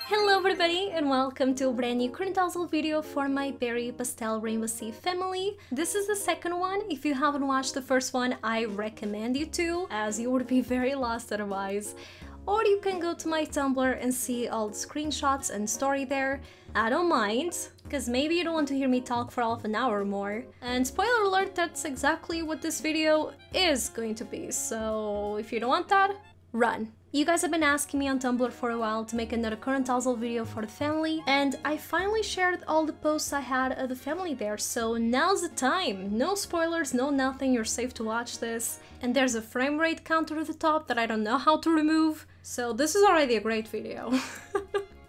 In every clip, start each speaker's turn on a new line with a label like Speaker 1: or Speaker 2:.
Speaker 1: Hello everybody and welcome to a brand new current household video for my berry Pastel Rainbowcy family. This is the second one. If you haven't watched the first one, I recommend you to, as you would be very lost otherwise. Or you can go to my Tumblr and see all the screenshots and story there. I don't mind, because maybe you don't want to hear me talk for half an hour or more. And spoiler alert, that's exactly what this video is going to be, so if you don't want that, run. You guys have been asking me on Tumblr for a while to make another current household video for the family, and I finally shared all the posts I had of the family there, so now's the time. No spoilers, no nothing, you're safe to watch this. And there's a frame rate counter at the top that I don't know how to remove, so this is already a great video.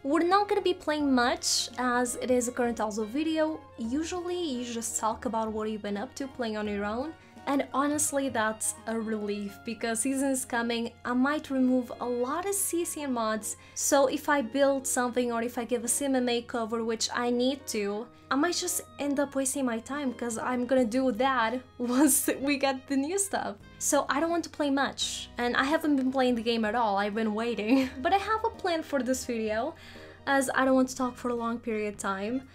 Speaker 1: We're not gonna be playing much, as it is a current household video. Usually you just talk about what you've been up to playing on your own. And honestly, that's a relief, because season is coming. I might remove a lot of CC and mods, so if I build something or if I give a sim a makeover, which I need to, I might just end up wasting my time, because I'm gonna do that once we get the new stuff. So I don't want to play much, and I haven't been playing the game at all, I've been waiting. But I have a plan for this video, as I don't want to talk for a long period of time.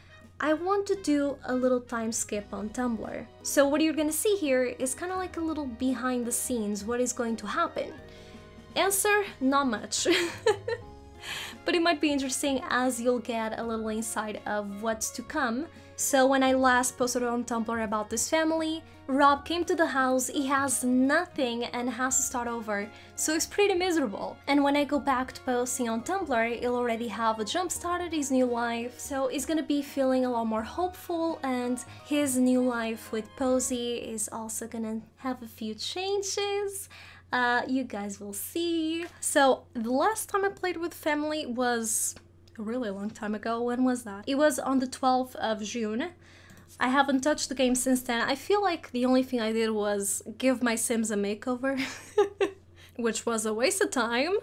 Speaker 1: I want to do a little time skip on Tumblr. So what you're gonna see here is kind of like a little behind the scenes, what is going to happen. Answer, not much. But it might be interesting, as you'll get a little insight of what's to come. So when I last posted on Tumblr about this family, Rob came to the house, he has nothing and has to start over, so he's pretty miserable. And when I go back to posting on Tumblr, he'll already have a jump started his new life, so he's gonna be feeling a lot more hopeful, and his new life with Posey is also gonna have a few changes. You guys will see. So the last time I played with family was a really long time ago. When was that? It was on the 12th of June. I haven't touched the game since then. I feel like the only thing I did was give my Sims a makeover, which was a waste of time,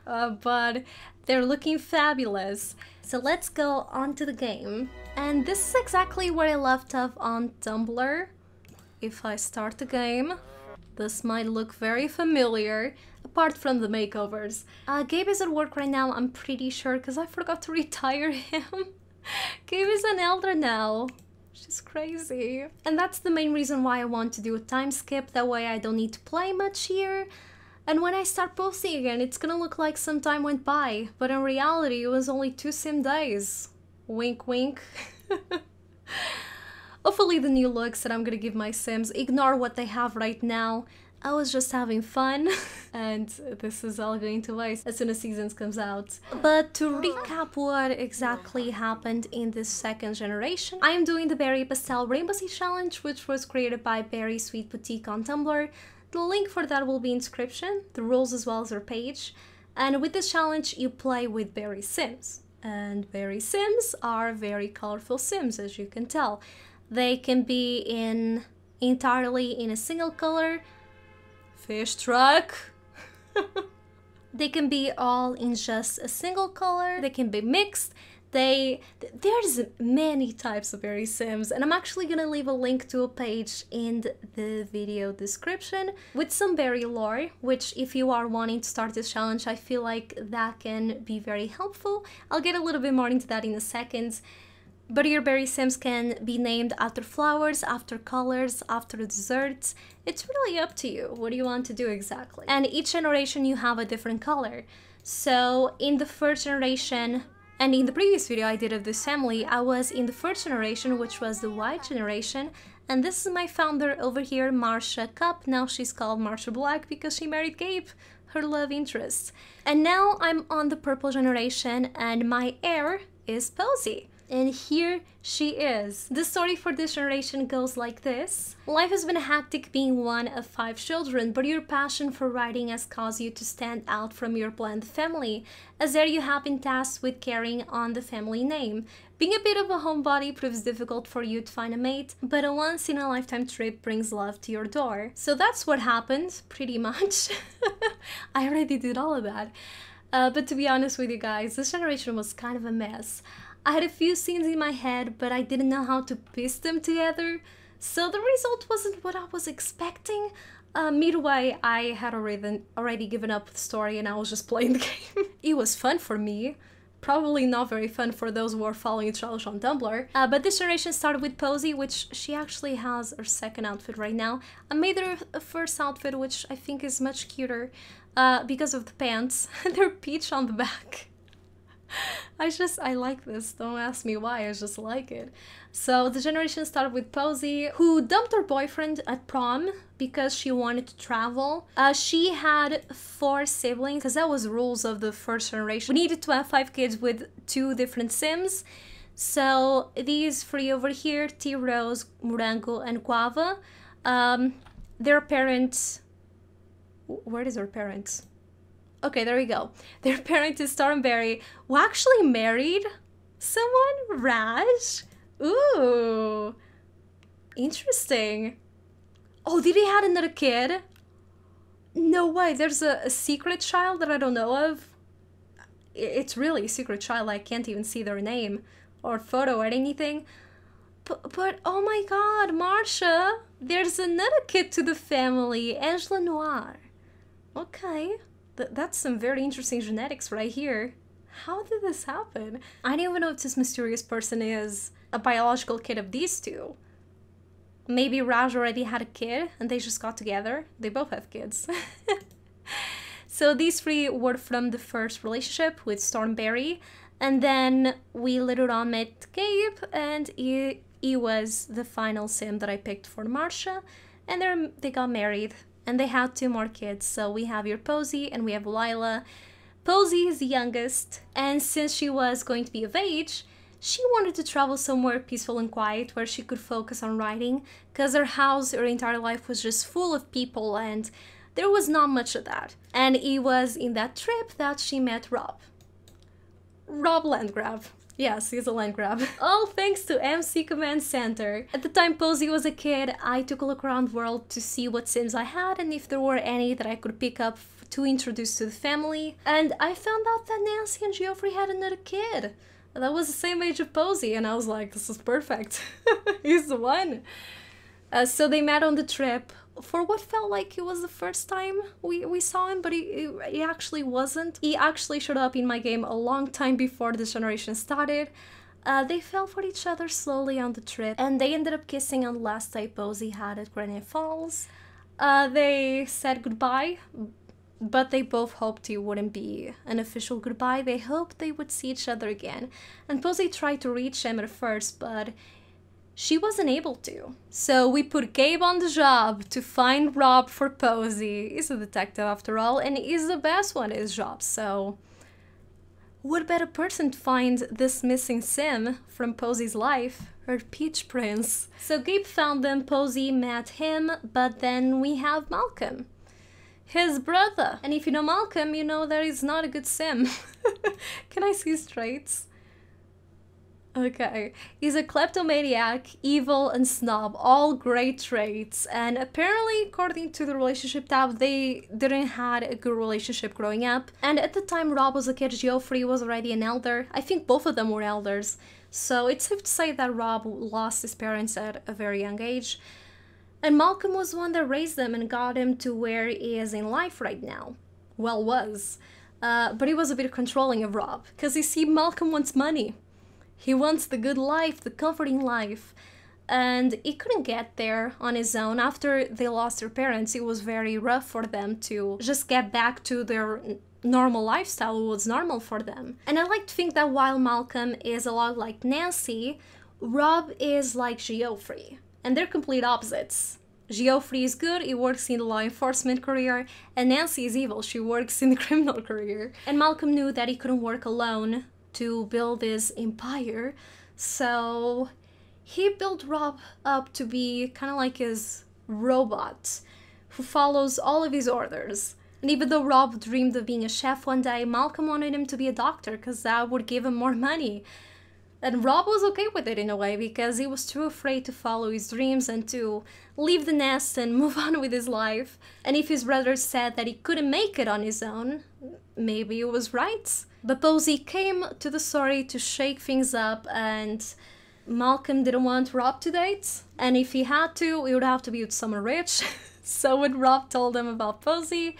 Speaker 1: but they're looking fabulous. So let's go on to the game. And this is exactly where I left off on Tumblr. If I start the game, this might look very familiar, apart from the makeovers. Gabe is at work right now, I'm pretty sure, because I forgot to retire him. Gabe is an elder now. She's crazy. And that's the main reason why I want to do a time skip, that way I don't need to play much here. And when I start posting again, it's gonna look like some time went by, but in reality it was only 2 sim days. Wink wink. Hopefully the new looks that I'm gonna give my Sims ignore what they have right now. I was just having fun, and this is all going to waste as soon as seasons comes out. But to recap what exactly happened in this second generation, I am doing the Berry Pastel Rainbowcy challenge, which was created by Berry Sweet Boutique on Tumblr. The link for that will be in the description, the rules as well as her page. And with this challenge, you play with Berry Sims. And Berry Sims are very colorful Sims, as you can tell. They can be entirely in a single color. Fish truck. They can be all in just a single color. They can be mixed. There's many types of berry Sims, and I'm actually gonna leave a link to a page in the video description with some berry lore, which if you are wanting to start this challenge, I feel like that can be very helpful. I'll get a little bit more into that in a second. But your berry Sims can be named after flowers, after colors, after desserts. It's really up to you. What do you want to do exactly? And each generation you have a different color. So in the first generation, and in the previous video I did of this family, I was in the first generation, which was the white generation. And this is my founder over here, Marsha Cup. Now she's called Marsha Black because she married Gabe, her love interest. And now I'm on the purple generation, and my heir is Posey. And here she is. The story for this generation goes like this. Life has been hectic being one of 5 children, but your passion for writing has caused you to stand out from your blended family, as there you have been tasked with carrying on the family name. Being a bit of a homebody proves difficult for you to find a mate, but a once-in-a-lifetime trip brings love to your door. So that's what happened, pretty much. I already did all of that. But to be honest with you guys, this generation was kind of a mess. I had a few scenes in my head, but I didn't know how to piece them together, so the result wasn't what I was expecting. Midway, I had already given up the story and I was just playing the game. It was fun for me. Probably not very fun for those who are following each other on Tumblr. But this generation started with Posey, which she actually has her second outfit right now. I made her a first outfit, which I think is much cuter because of the pants. They're peach on the back. I like this. Don't ask me why, I just like it. So the generation started with Posey, who dumped her boyfriend at prom because she wanted to travel. She had 4 siblings, because that was the rules of the first generation. We needed to have 5 kids with 2 different Sims. So these 3 over here, Tea Rose, Morango, and Guava, their parents... Where is her parents? Okay, there we go. Their parent is Stormberry, who actually married someone? Raj? Ooh. Interesting. Oh, did he have another kid? No way, there's a secret child that I don't know of. It's really a secret child, I can't even see their name or photo or anything. But oh my god, Marsha! There's another kid to the family, Angela Noir. Okay. That's some very interesting genetics right here. How did this happen? I don't even know if this mysterious person is a biological kid of these 2. Maybe Raj already had a kid and they just got together. They both have kids. So these 3 were from the first relationship with Stormberry. And then we later on met Gabe, and he was the final sim that I picked for Marsha. And they got married. And they had 2 more kids, so we have your Posey and we have Lila. Posey is the youngest, and since she was going to be of age, she wanted to travel somewhere peaceful and quiet where she could focus on writing, because her house, her entire life was just full of people and there was not much of that. And it was in that trip that she met Rob. Rob Landgrab. Yes, he's a land grab. All thanks to MC Command Center. At the time Posey was a kid, I took a look around the world to see what Sims I had and if there were any that I could pick up to introduce to the family. And I found out that Nancy and Geoffrey had another kid that was the same age of Posey, and I was like, this is perfect. He's the one. So they met on the trip for what felt like it was the first time we saw him, but he actually wasn't. He actually showed up in my game a long time before this generation started. They fell for each other slowly on the trip, and they ended up kissing on the last day Posey had at Granite Falls. They said goodbye, but they both hoped it wouldn't be an official goodbye. They hoped they would see each other again, and Posey tried to reach him at first, but she wasn't able to. So we put Gabe on the job to find Rob for Posey. He's a detective after all, and he's the best one at his job, so what better person to find this missing sim from Posey's life? Her Peach Prince. So Gabe found them, Posey met him, but then we have Malcolm, his brother. And if you know Malcolm, you know that he's not a good sim. Can I see his traits? Okay, he's a kleptomaniac, evil, and snob, all great traits, and apparently, according to the relationship tab, they didn't had a good relationship growing up. And at the time Rob was a kid, Geoffrey was already an elder. I think both of them were elders, so it's safe to say that Rob lost his parents at a very young age. And Malcolm was the one that raised them and got him to where he is in life right now. Well, was. But he was a bit controlling of Rob, because you see, Malcolm wants money. He wants the good life, the comforting life, and he couldn't get there on his own. After they lost their parents, it was very rough for them to just get back to their normal lifestyle, what was normal for them. And I like to think that while Malcolm is a lot like Nancy, Rob is like Geoffrey, and they're complete opposites. Geoffrey is good, he works in the law enforcement career, and Nancy is evil, she works in the criminal career. And Malcolm knew that he couldn't work alone to build his empire, so he built Rob up to be kind of like his robot who follows all of his orders. And even though Rob dreamed of being a chef one day, Malcolm wanted him to be a doctor because that would give him more money. And Rob was okay with it in a way, because he was too afraid to follow his dreams and to leave the nest and move on with his life. And if his brother said that he couldn't make it on his own, maybe he was right. But Posey came to the story to shake things up, and Malcolm didn't want Rob to date. And if he had to, it would have to be with someone rich. So when Rob told him about Posey,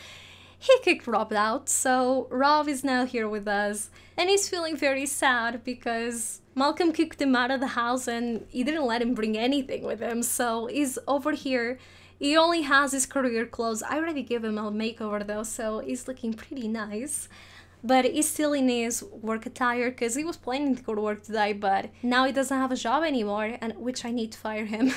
Speaker 1: he kicked Rob out, so Rob is now here with us. And he's feeling very sad because Malcolm kicked him out of the house and he didn't let him bring anything with him, so he's over here. He only has his career clothes. I already gave him a makeover though, so he's looking pretty nice. But he's still in his work attire because he was planning to go to work today, but now he doesn't have a job anymore, and which I need to fire him.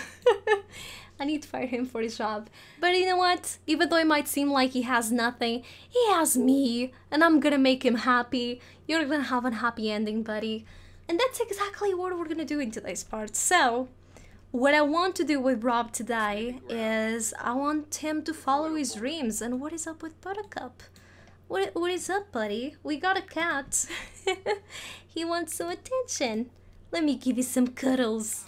Speaker 1: I need to fire him for his job. But you know what? Even though it might seem like he has nothing, he has me, and I'm gonna make him happy. You're gonna have a happy ending, buddy. And that's exactly what we're gonna do in today's part. So, what I want to do with Rob today is I want him to follow his dreams. And what is up with Buttercup? What is up, buddy? We got a cat. He wants some attention. Let me give you some cuddles.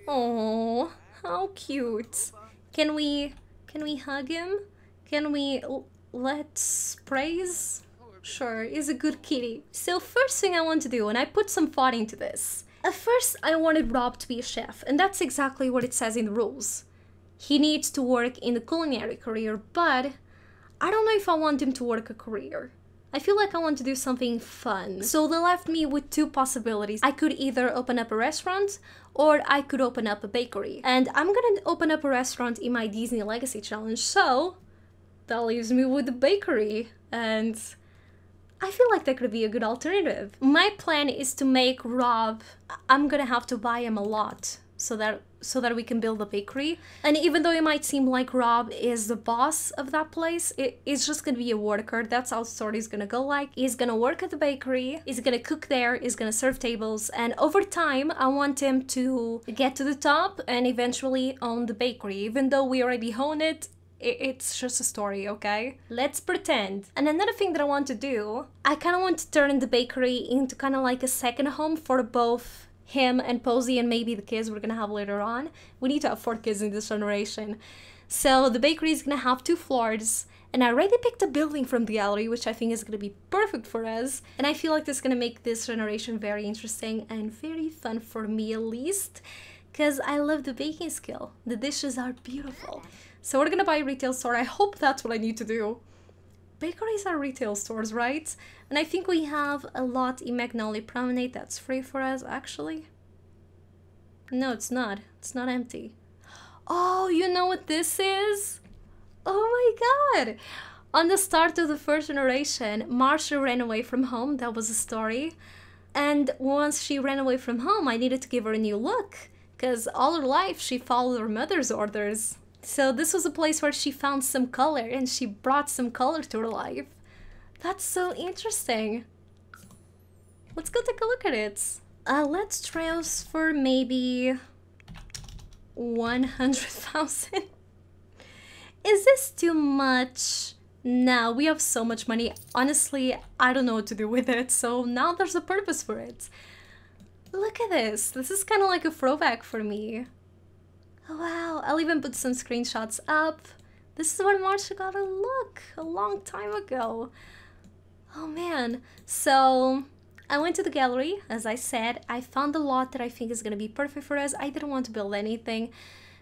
Speaker 1: Oh, how cute. Can we hug him? Can we let's praise? Sure, he's a good kitty. So first thing I want to do, and I put some thought into this. At first, I wanted Rob to be a chef, and that's exactly what it says in the rules. He needs to work in the culinary career, but I don't know if I want him to work a career. I feel like I want to do something fun. So they left me with two possibilities. I could either open up a restaurant or I could open up a bakery. And I'm gonna open up a restaurant in my Disney Legacy Challenge, so that leaves me with the bakery. And I feel like that could be a good alternative. My plan is to make Rob, I'm gonna have to buy him a lot so that we can build a bakery. And even though it might seem like Rob is the boss of that place, it's just gonna be a worker. That's how the story is gonna go like. He's gonna work at the bakery, he's gonna cook there, he's gonna serve tables, and over time I want him to get to the top and eventually own the bakery. Even though we already own it, it's just a story, okay? Let's pretend. And another thing that I want to do, I kind of want to turn the bakery into kind of like a second home for both him and Posey and maybe the kids we're gonna have later on. We need to have 4 kids in this generation. So the bakery is gonna have 2 floors, and I already picked a building from the gallery, which I think is gonna be perfect for us. And I feel like this is gonna make this generation very interesting and very fun for me at least, because I love the baking skill. The dishes are beautiful. So we're gonna buy a retail store. I hope that's what I need to do. Bakeries are retail stores, right? And I think we have a lot in Magnolia Promenade that's free for us, actually. No, it's not. It's not empty. Oh, you know what this is? Oh my god! On the start of the first generation, Marsha ran away from home. That was a story. And once she ran away from home, I needed to give her a new look, because all her life she followed her mother's orders. So this was a place where she found some color and she brought some color to her life. That's so interesting. Let's go take a look at it. Let's transfer maybe 100,000. Is this too much? No, we have so much money. Honestly, I don't know what to do with it, so now there's a purpose for it. Look at this. This is kind of like a throwback for me. Oh, wow, I'll even put some screenshots up. This is when Marsha got a look a long time ago. Oh man, so I went to the gallery, as I said. I found a lot that I think is gonna be perfect for us. I didn't want to build anything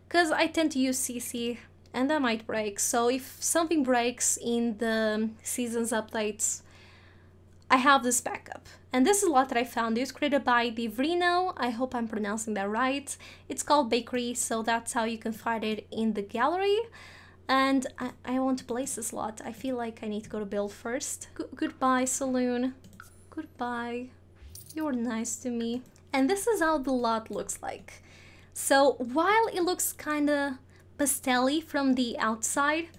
Speaker 1: because I tend to use CC and that might break. So if something breaks in the seasons updates, I have this backup. And this is a lot that I found. It was created by Divrino. I hope I'm pronouncing that right. It's called Bakery, so that's how you can find it in the gallery. And I want to place this lot. I feel like I need to go to build first. Goodbye, Saloon. Goodbye. You're nice to me. And this is how the lot looks like. So while it looks kind of pastel-y from the outside,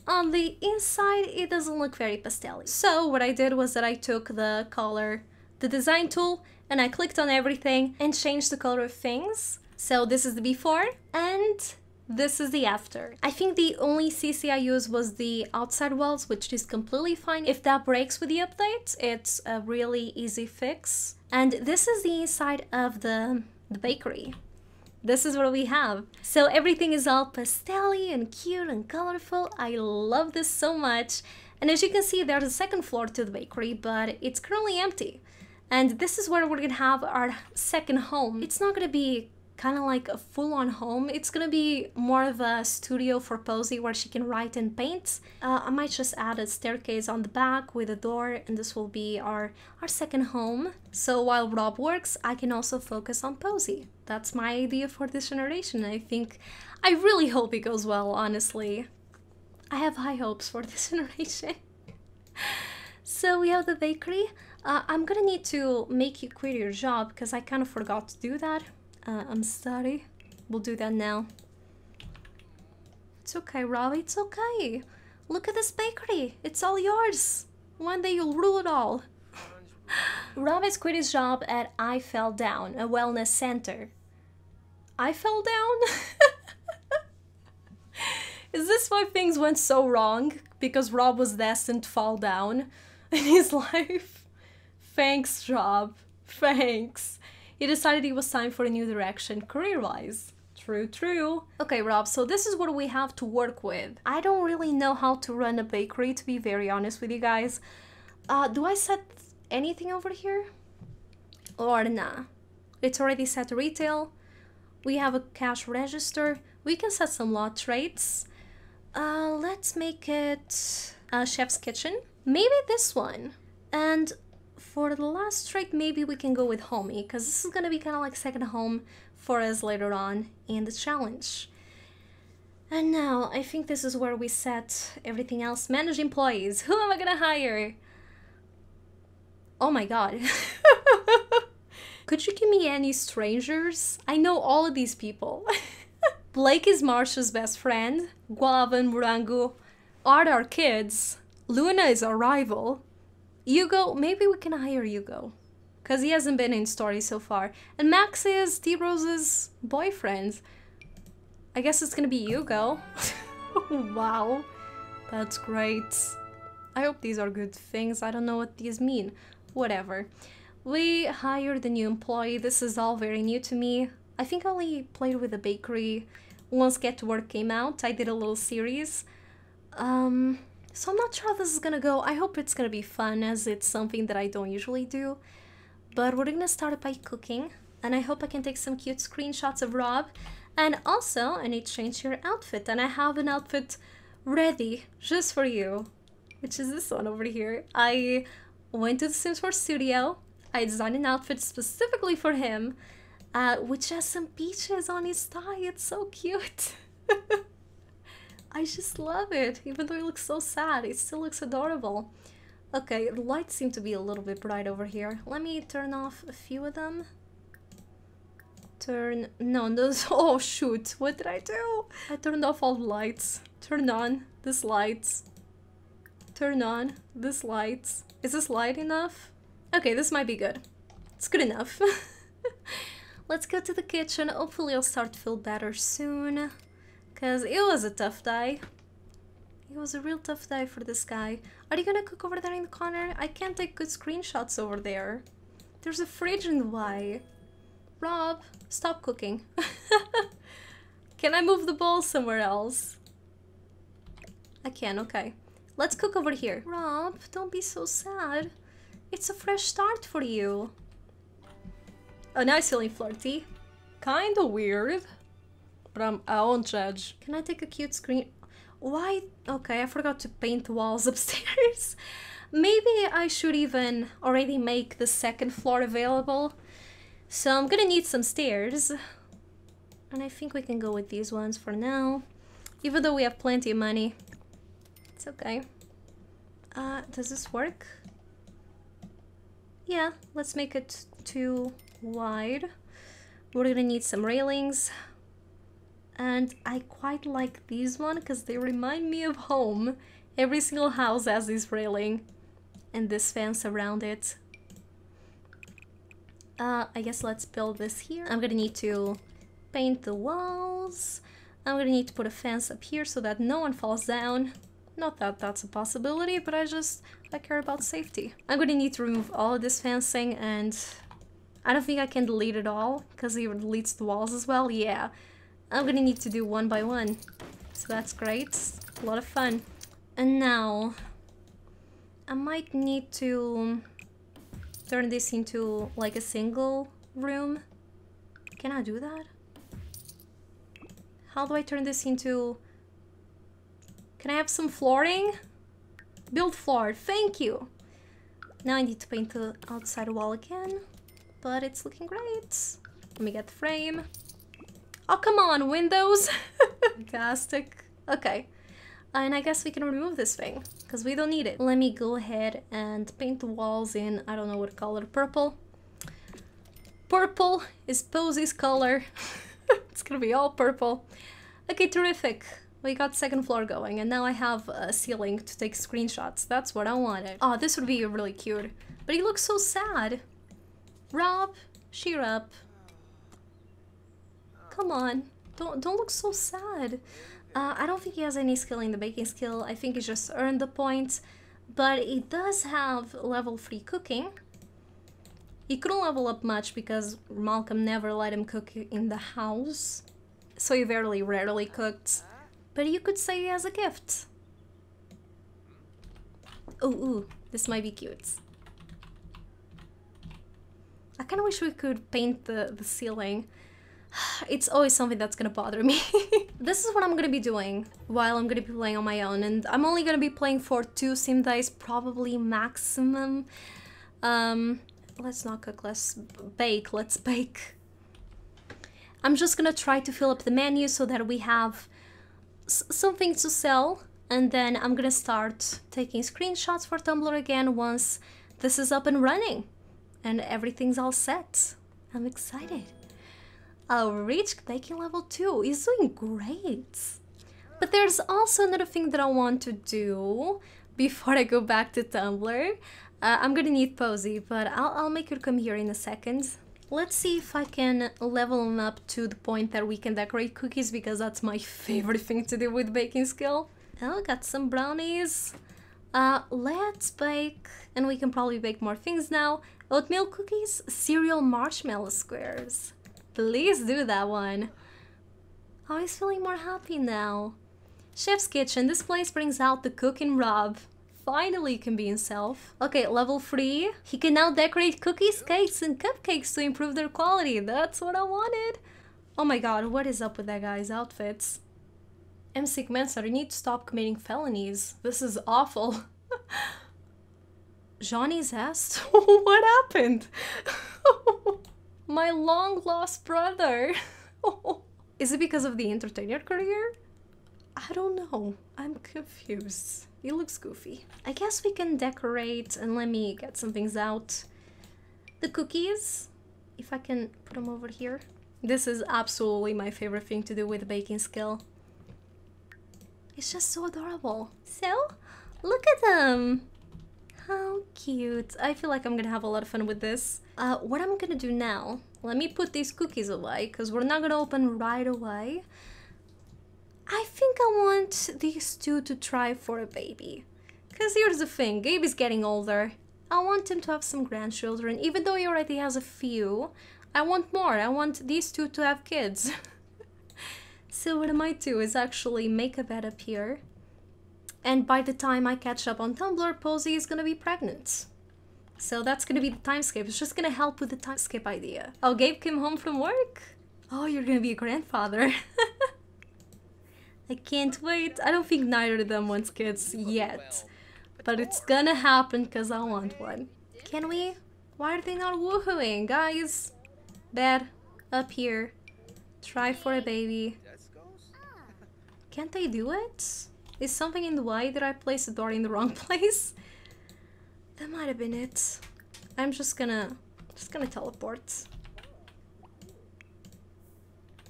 Speaker 1: on the inside it doesn't look very pastel-y. So what I did was that I took the color, the design tool, and I clicked on everything and changed the color of things. So this is the before and this is the after. I think the only CC I used was the outside walls, which is completely fine. If that breaks with the update, it's a really easy fix. And this is the inside of the bakery. This is what we have. So everything is all pastel-y and cute and colorful. I love this so much. And as you can see, there's a second floor to the bakery, but it's currently empty. And this is where we're gonna have our second home. It's not gonna be kind of like a full-on home. It's gonna be more of a studio for Posey where she can write and paint. I might just add a staircase on the back with a door, and this will be our second home. So while Rob works, I can also focus on Posey. That's my idea for this generation. I really hope it goes well, honestly. I have high hopes for this generation. So we have the bakery. I'm gonna need to make you quit your job because I kind of forgot to do that. I'm sorry. We'll do that now. It's okay, Rob. It's okay. Look at this bakery. It's all yours. One day you'll rule it all. Rob has quit his job at I Fell Down, a wellness center. I fell down? Is this why things went so wrong? Because Rob was destined to fall down in his life? Thanks, Rob. Thanks. He decided it was time for a new direction, career-wise. True, true. Okay, Rob, so this is what we have to work with. I don't really know how to run a bakery, to be very honest with you guys. Do I set anything over here? Or nah? It's already set to retail. We have a cash register. We can set some lot traits. Let's make it a chef's kitchen. Maybe this one. And for the last trait, maybe we can go with homey, because this is gonna be kind of like second home for us later on in the challenge. And now, I think this is where we set everything else. Manage employees. Who am I gonna hire? Oh my god. Could you give me any strangers? I know all of these people. Blake is Marsha's best friend. Guava and Morango are our kids. Luna is our rival. Hugo, maybe we can hire Hugo, because he hasn't been in story so far. And Max is T-Rose's boyfriend. I guess it's gonna be Hugo. Wow, that's great. I hope these are good things. I don't know what these mean. Whatever. We hired a new employee. This is all very new to me. I think I only played with the bakery once Get to Work came out. I did a little series. So I'm not sure how this is gonna go. I hope it's gonna be fun, as it's something that I don't usually do. But we're gonna start by cooking, and I hope I can take some cute screenshots of Rob. And also, I need to change your outfit, and I have an outfit ready just for you, which is this one over here. I went to the Sims 4 studio. I designed an outfit specifically for him, which has some peaches on his tie. It's so cute. I just love it. Even though it looks so sad, it still looks adorable. Okay, the lights seem to be a little bit bright over here. Let me turn off a few of them. No, those... Oh, shoot. What did I do? I turned off all the lights. Turn on this lights. Turn on this lights. Is this light enough? Okay, this might be good. It's good enough. Let's go to the kitchen. Hopefully I'll start to feel better soon. Because it was a tough day. It was a real tough day for this guy. Are you gonna cook over there in the corner? I can't take good screenshots over there. There's a fridge in the way. Rob, stop cooking. Can I move the bowl somewhere else? I can, okay. Let's cook over here. Rob, don't be so sad. It's a fresh start for you. Oh, now it's feeling flirty. Kinda weird. But I won't judge. Can I take a cute screen? Why? Okay, I forgot to paint the walls upstairs. Maybe I should even already make the second floor available. So I'm gonna need some stairs. And I think we can go with these ones for now. Even though we have plenty of money. It's okay. Does this work? Yeah, let's make it too wide. We're gonna need some railings. And I quite like these one because they remind me of home. Every single house has this railing and this fence around it. I guess let's build this here. I'm gonna need to paint the walls. I'm gonna need to put a fence up here so that no one falls down. Not that that's a possibility, but I care about safety. I'm gonna need to remove all of this fencing, and I don't think I can delete it all because it deletes the walls as well. Yeah. I'm gonna need to do one by one, so that's great. A lot of fun. And now I might need to turn this into like a single room. Can I do that? How do I turn this into... Can I have some flooring? Build floor, thank you! Now I need to paint the outside wall again, but it's looking great. Let me get the frame. Oh, come on, windows! Fantastic. Okay. And I guess we can remove this thing, because we don't need it. Let me go ahead and paint the walls in, I don't know what color, purple. Purple is Posey's color. It's gonna be all purple. Okay, terrific. We got second floor going, and now I have a ceiling to take screenshots. That's what I wanted. Oh, this would be really cute. But he looks so sad. Rob, cheer up. Come on. Don't look so sad. I don't think he has any skill in the baking skill. I think he just earned the points. But he does have level 3 cooking. He couldn't level up much because Malcolm never let him cook in the house. So he very rarely cooked. But you could say he has a gift. Ooh, this might be cute. I kind of wish we could paint the ceiling. It's always something that's gonna bother me. This is what I'm gonna be doing while I'm gonna be playing on my own, and I'm only gonna be playing for 2 sim days, probably maximum. Let's not cook, let's bake, I'm just gonna try to fill up the menu so that we have something to sell, and then I'm gonna start taking screenshots for Tumblr again once this is up and running and everything's all set. I'm excited. Reached baking level 2. He's doing great. But there's also another thing that I want to do before I go back to Tumblr. I'm gonna need Posey, but I'll make her come here in a second. Let's see if I can level him up to the point that we can decorate cookies, because that's my favorite thing to do with baking skill. Oh, got some brownies. Let's bake, and we can probably bake more things now. Oatmeal cookies, cereal marshmallow squares. Please do that one. Oh, he's feeling more happy now. Chef's Kitchen. This place brings out the cook in Rob. Finally, he can be himself. Okay, level 3. He can now decorate cookies, cakes, and cupcakes to improve their quality. That's what I wanted. Oh my god, what is up with that guy's outfits? MC Commencer, you need to stop committing felonies. This is awful. Johnny's asked? What happened? My long-lost brother. Is it because of the entertainer career? I don't know. I'm confused. He looks goofy. I guess we can decorate, and let me get some things out. The cookies, if I can put them over here. This is absolutely my favorite thing to do with baking skill. It's just so adorable. So, look at them. How cute. I feel like I'm gonna have a lot of fun with this. What I'm gonna do now, let me put these cookies away, because we're not gonna open right away. I think I want these two to try for a baby. Because here's the thing, Gabe is getting older. I want him to have some grandchildren. Even though he already has a few, I want more. I want these two to have kids. So what I might do is actually make a bed up here. And by the time I catch up on Tumblr, Posey is gonna be pregnant. So that's gonna be the time skip. It's just gonna help with the time skip idea. Oh, Gabe came home from work? Oh, you're gonna be a grandfather. I can't wait. I don't think neither of them wants kids yet. But it's gonna happen because I want one. Can we? Why are they not woohooing? Guys, bed, up here. Try for a baby. Can't they do it? Is something in the way? Did I place the door in the wrong place? That might have been it. I'm just gonna teleport.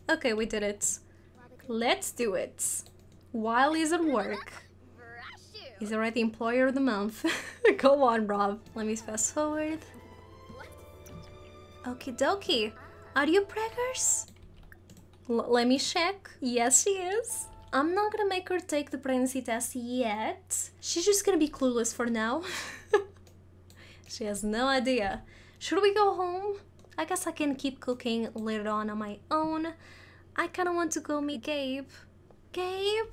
Speaker 1: Okay, we did it. Let's do it. While he's at work. He's already employer of the month. Go on, Rob. Let me fast forward. Okie dokie. Are you preggers? Let me check. Yes, she is. I'm not gonna make her take the pregnancy test yet. She's just gonna be clueless for now. She has no idea. Should we go home? I guess I can keep cooking later on my own. I kind of want to go meet Gabe. Gabe?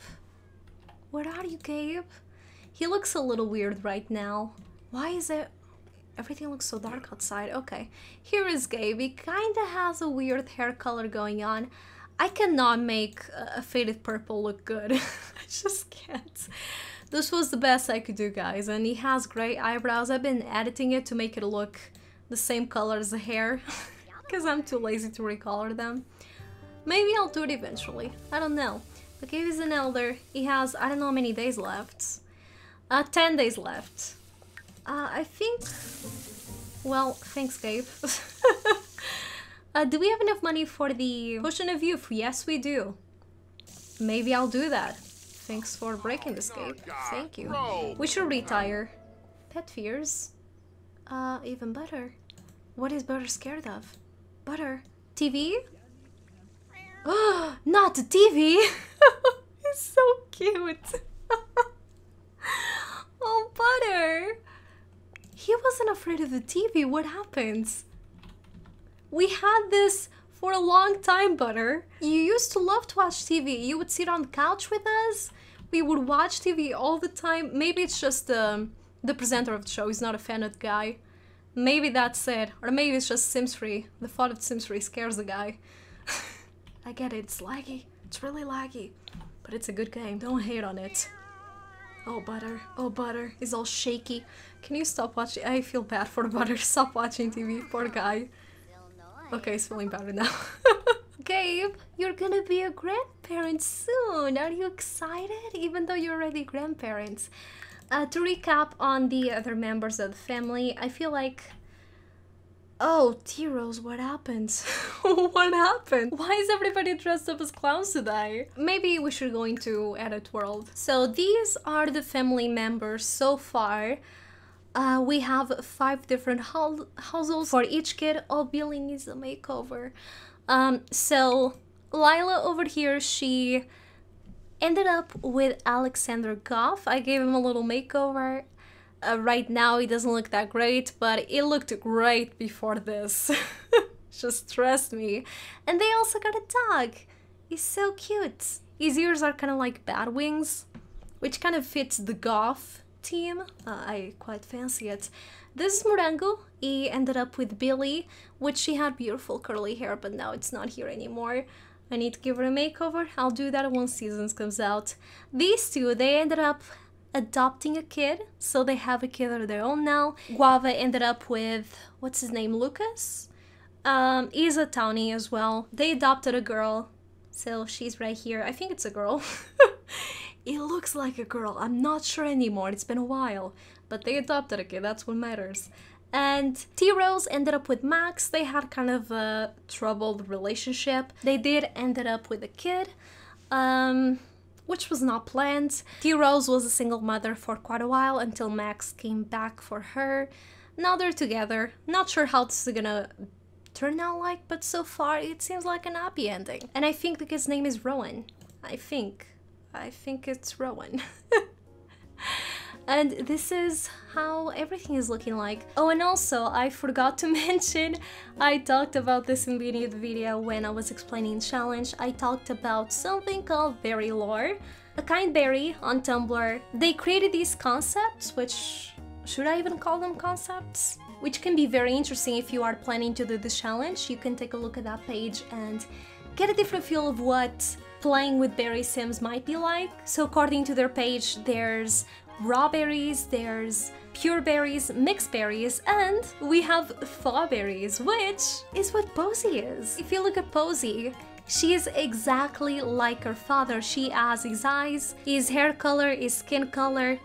Speaker 1: Where are you, Gabe? He looks a little weird right now. Why is it... Everything looks so dark outside. Okay, here is Gabe. He kind of has a weird hair color going on. I cannot make a faded purple look good. I just can't. This was the best I could do, guys, and he has great eyebrows. I've been editing it to make it look the same color as the hair because I'm too lazy to recolor them. Maybe I'll do it eventually. I don't know. But Gabe is an elder. He has, I don't know how many days left. 10 days left. I think... Well, thanks, Gabe. Do we have enough money for the Potion of Youth? Yes, we do. Maybe I'll do that. Thanks for breaking this, Gabe. Thank you. We should retire. Pet fears? Even better. What is Butter scared of? Butter. TV? Not the TV! It's so cute! Oh, Butter! He wasn't afraid of the TV. What happens? We had this for a long time, Butter. You used to love to watch TV. You would sit on the couch with us. We would watch TV all the time. Maybe it's just the presenter of the show is not a fan of the guy. Maybe that's it. Or maybe it's just Sims 3. The thought of Sims 3 scares the guy. I get it. It's laggy. It's really laggy. But it's a good game. Don't hate on it. Oh, Butter. Oh, Butter. He's all shaky. Can you stop watching? I feel bad for Butter. Stop watching TV. Poor guy. Okay, he's feeling better now. Gabe, you're gonna be a grandparent soon. Are you excited? Even though you're already grandparents. To recap on the other members of the family, I feel like... Oh, T-Rose, what happened? What happened? Why is everybody dressed up as clowns today? Maybe we should go into Edit World. So these are the family members so far. We have 5 different households for each kid. Oh, Billy needs a makeover. So Lila over here, she ended up with Alexander Goff. I gave him a little makeover. Right now, it doesn't look that great, but it looked great before this. Just trust me. And they also got a dog. He's so cute. His ears are kind of like bat wings, which kind of fits the Goff team. I quite fancy it. This is Morango. He ended up with Billy, which she had beautiful curly hair, but now it's not here anymore. I need to give her a makeover. I'll do that once seasons comes out. These two, they ended up adopting a kid, so they have a kid of their own now. Guava ended up with, what's his name, Lucas? He's a townie as well. They adopted a girl, so she's right here. I think it's a girl. It looks like a girl. I'm not sure anymore. It's been a while. But they adopted a kid. That's what matters. And T-Rose ended up with Max. They had kind of a troubled relationship. They did ended up with a kid, which was not planned. T-Rose was a single mother for quite a while until Max came back for her. Now they're together. Not sure how this is gonna turn out like, but so far it seems like an happy ending. And I think the kid's name is Rowan. I think it's Rowan. And this is how everything is looking like. Oh, and also, I forgot to mention, I talked about this in the beginning of the video when I was explaining the challenge. I talked about something called berry lore. A kind berry on Tumblr. They created these concepts, which... should I even call them concepts? Which can be very interesting if you are planning to do this challenge. You can take a look at that page and get a different feel of what playing with berry sims might be like. So according to their page, there's raw berries, there's pure berries, mixed berries, and we have thaw berries, which is what Posey is. If you look at Posey, she is exactly like her father. She has his eyes, his hair color, his skin color.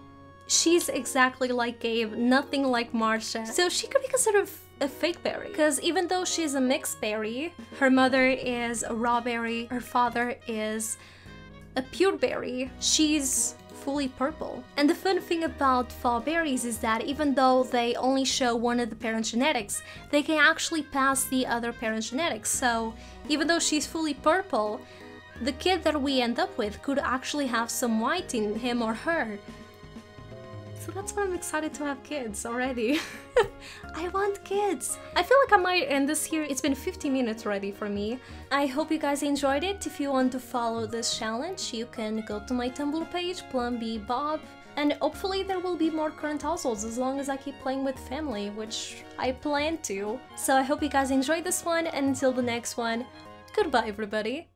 Speaker 1: She's exactly like Gabe, nothing like Marsha. So she could be considered a fake berry, because even though she's a mixed berry, her mother is a raw berry, her father is a pure berry, she's fully purple. And the fun thing about thaw berries is that even though they only show one of the parent genetics, they can actually pass the other parent genetics. So even though she's fully purple, the kid that we end up with could actually have some white in him or her. So that's why I'm excited to have kids already. I want kids! I feel like I might end this here. It's been 50 minutes already for me. I hope you guys enjoyed it. If you want to follow this challenge, you can go to my Tumblr page, PlumBBob, and hopefully there will be more current households as long as I keep playing with family, which I plan to. So I hope you guys enjoyed this one, and until the next one, goodbye everybody!